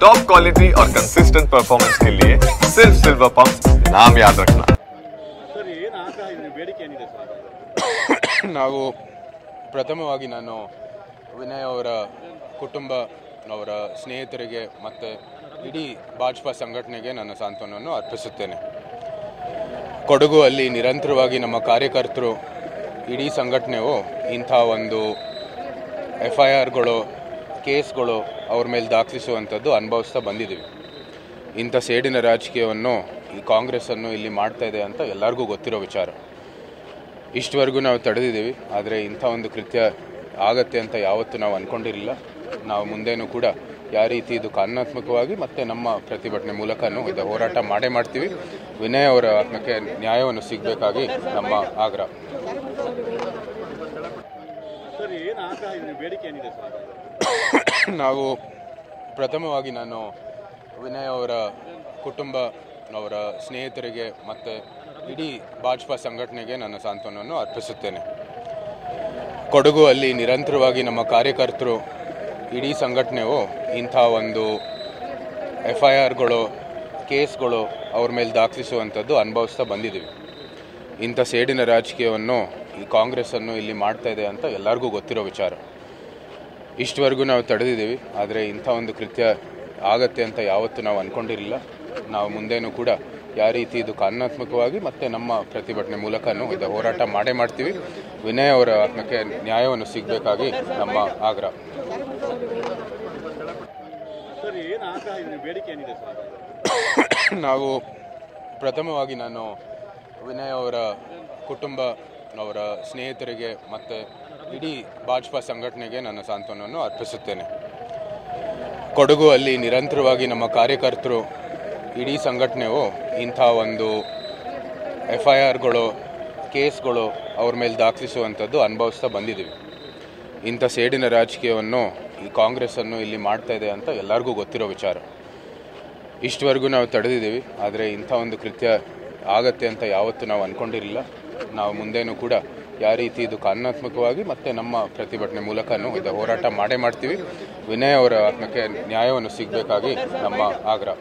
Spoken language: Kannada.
टॉप क्वालिटी और कंसिस्टेंट परफॉर्मेंस के लिए सिर्फ सिल्वर पंप नाम याद रखना। ನಾವು ಪ್ರಥಮವಾಗಿ ನಾನು ವಿನಯ್ ಅವರ ಕುಟುಂಬ ಅವರ ಸ್ನೇಹಿತರಿಗೆ ಮತ್ತು ಇಡೀ ಭಾಜಪಾ ಸಂಘಟನೆಗೆ ನನ್ನ ಸಾಂತ್ವನವನ್ನು ಅರ್ಪಿಸುತ್ತೇನೆ. ಕೊಡಗು ಅಲ್ಲಿ ನಿರಂತರವಾಗಿ ನಮ್ಮ ಕಾರ್ಯಕರ್ತರು ಇಡೀ ಸಂಘಟನೆಯು ಇಂಥ ಒಂದು FIRಗಳು ಕೇಸ್ಗಳು ಅವ್ರ ಮೇಲೆ ದಾಖಲಿಸುವಂಥದ್ದು ಅನುಭವಿಸ್ತಾ ಬಂದಿದ್ದೀವಿ. ಇಂಥ ಸೇಡಿನ ರಾಜಕೀಯವನ್ನು ಈ ಕಾಂಗ್ರೆಸ್ಸನ್ನು ಇಲ್ಲಿ ಮಾಡ್ತಾ ಇದೆ ಅಂತ ಎಲ್ಲರಿಗೂ ಗೊತ್ತಿರೋ ವಿಚಾರ. ಇಷ್ಟವರೆಗೂ ನಾವು ತಡೆದಿದ್ದೀವಿ, ಆದರೆ ಇಂಥ ಒಂದು ಕೃತ್ಯ ಆಗತ್ತೆ ಅಂತ ಯಾವತ್ತೂ ನಾವು ಅಂದ್ಕೊಂಡಿರಲಿಲ್ಲ. ನಾವು ಮುಂದೇನೂ ಕೂಡ ಯಾವ ರೀತಿ ಇದು ಕಾನೂನಾತ್ಮಕವಾಗಿ ಮತ್ತು ನಮ್ಮ ಪ್ರತಿಭಟನೆ ಮೂಲಕನೂ ಇದು ಹೋರಾಟ ಮಾಡೇ ಮಾಡ್ತೀವಿ. ವಿನಯ್ ಅವರ ಆತ್ಮಕ್ಕೆ ನ್ಯಾಯವನ್ನು ಸಿಗಬೇಕಾಗಿ ನಮ್ಮ ಆಗ್ರಹ. ನಾವು ಪ್ರಥಮವಾಗಿ ನಾನು ವಿನಯ್ ಅವರ ಕುಟುಂಬ ಅವರ ಸ್ನೇಹಿತರಿಗೆ ಮತ್ತು ಇಡೀ ಭಾಜಪಾ ಸಂಘಟನೆಗೆ ನನ್ನ ಸಾಂತ್ವನವನ್ನು ಅರ್ಪಿಸುತ್ತೇನೆ. ಕೊಡಗು ಅಲ್ಲಿ ನಿರಂತರವಾಗಿ ನಮ್ಮ ಕಾರ್ಯಕರ್ತರು ಇಡೀ ಸಂಘಟನೆಯು ಇಂಥ ಒಂದು FIRಗಳು ಕೇಸ್ಗಳು ಅವ್ರ ಮೇಲೆ ದಾಖಲಿಸುವಂಥದ್ದು ಅನುಭವಿಸ್ತಾ ಬಂದಿದ್ದೀವಿ. ಇಂಥ ಸೇಡಿನ ರಾಜಕೀಯವನ್ನು ಈ ಕಾಂಗ್ರೆಸ್ಸನ್ನು ಇಲ್ಲಿ ಮಾಡ್ತಾ ಇದೆ ಅಂತ ಎಲ್ಲರಿಗೂ ಗೊತ್ತಿರೋ ವಿಚಾರ. ಇಷ್ಟವರೆಗೂ ನಾವು ತಡೆದಿದ್ದೀವಿ, ಆದರೆ ಇಂಥ ಒಂದು ಕೃತ್ಯ ಆಗತ್ತೆ ಅಂತ ಯಾವತ್ತೂ ನಾವು ಅಂದ್ಕೊಂಡಿರಲಿಲ್ಲ. ನಾವು ಮುಂದೇನೂ ಕೂಡ ಯಾವ ರೀತಿ ಇದು ಕಾನೂನಾತ್ಮಕವಾಗಿ ಮತ್ತು ನಮ್ಮ ಪ್ರತಿಭಟನೆ ಮೂಲಕನೂ ಇದು ಹೋರಾಟ ಮಾಡೇ ಮಾಡ್ತೀವಿ. ವಿನಯ್ ಅವರ ಆತ್ಮಕ್ಕೆ ನ್ಯಾಯವನ್ನು ಸಿಗಬೇಕಾಗಿ ನಮ್ಮ ಆಗ್ರಹ. ನಾವು ಪ್ರಥಮವಾಗಿ ನಾನು ವಿನಯ್ ಅವರ ಕುಟುಂಬ ಅವರ ಸ್ನೇಹಿತರಿಗೆ ಮತ್ತು ಇಡೀ ಭಾಜಪಾ ಸಂಘಟನೆಗೆ ನನ್ನ ಸಾಂತ್ವನವನ್ನು ಅರ್ಪಿಸುತ್ತೇನೆ. ಕೊಡಗು ಅಲ್ಲಿ ನಿರಂತರವಾಗಿ ನಮ್ಮ ಕಾರ್ಯಕರ್ತರು ಇಡೀ ಸಂಘಟನೆಯು ಇಂಥ ಒಂದು FIRಗಳು ಕೇಸ್ಗಳು ಅವ್ರ ಮೇಲೆ ದಾಖಲಿಸುವಂಥದ್ದು ಅನುಭವಿಸ್ತಾ ಬಂದಿದ್ದೀವಿ. ಇಂಥ ಸೇಡಿನ ರಾಜಕೀಯವನ್ನು ಈ ಕಾಂಗ್ರೆಸ್ಸನ್ನು ಇಲ್ಲಿ ಮಾಡ್ತಾ ಇದೆ ಅಂತ ಎಲ್ಲರಿಗೂ ಗೊತ್ತಿರೋ ವಿಚಾರ. ಇಷ್ಟವರೆಗೂ ನಾವು ತಡೆದಿದ್ದೀವಿ, ಆದರೆ ಇಂಥ ಒಂದು ಕೃತ್ಯ ಆಗತ್ತೆ ಅಂತ ಯಾವತ್ತೂ ನಾವು ಅಂದ್ಕೊಂಡಿರಲಿಲ್ಲ. ನಾವು ಮುಂದೇನೂ ಕೂಡ ಯಾವ ರೀತಿ ಇದು ಕಾನೂನಾತ್ಮಕವಾಗಿ ಮತ್ತು ನಮ್ಮ ಪ್ರತಿಭಟನೆ ಮೂಲಕನೂ ಇದು ಹೋರಾಟ ಮಾಡೇ ಮಾಡ್ತೀವಿ. ವಿನಯ್ ಅವರ ಆತ್ಮಕ್ಕೆ ನ್ಯಾಯವನ್ನು ಸಿಗಬೇಕಾಗಿ ನಮ್ಮ ಆಗ್ರಹ.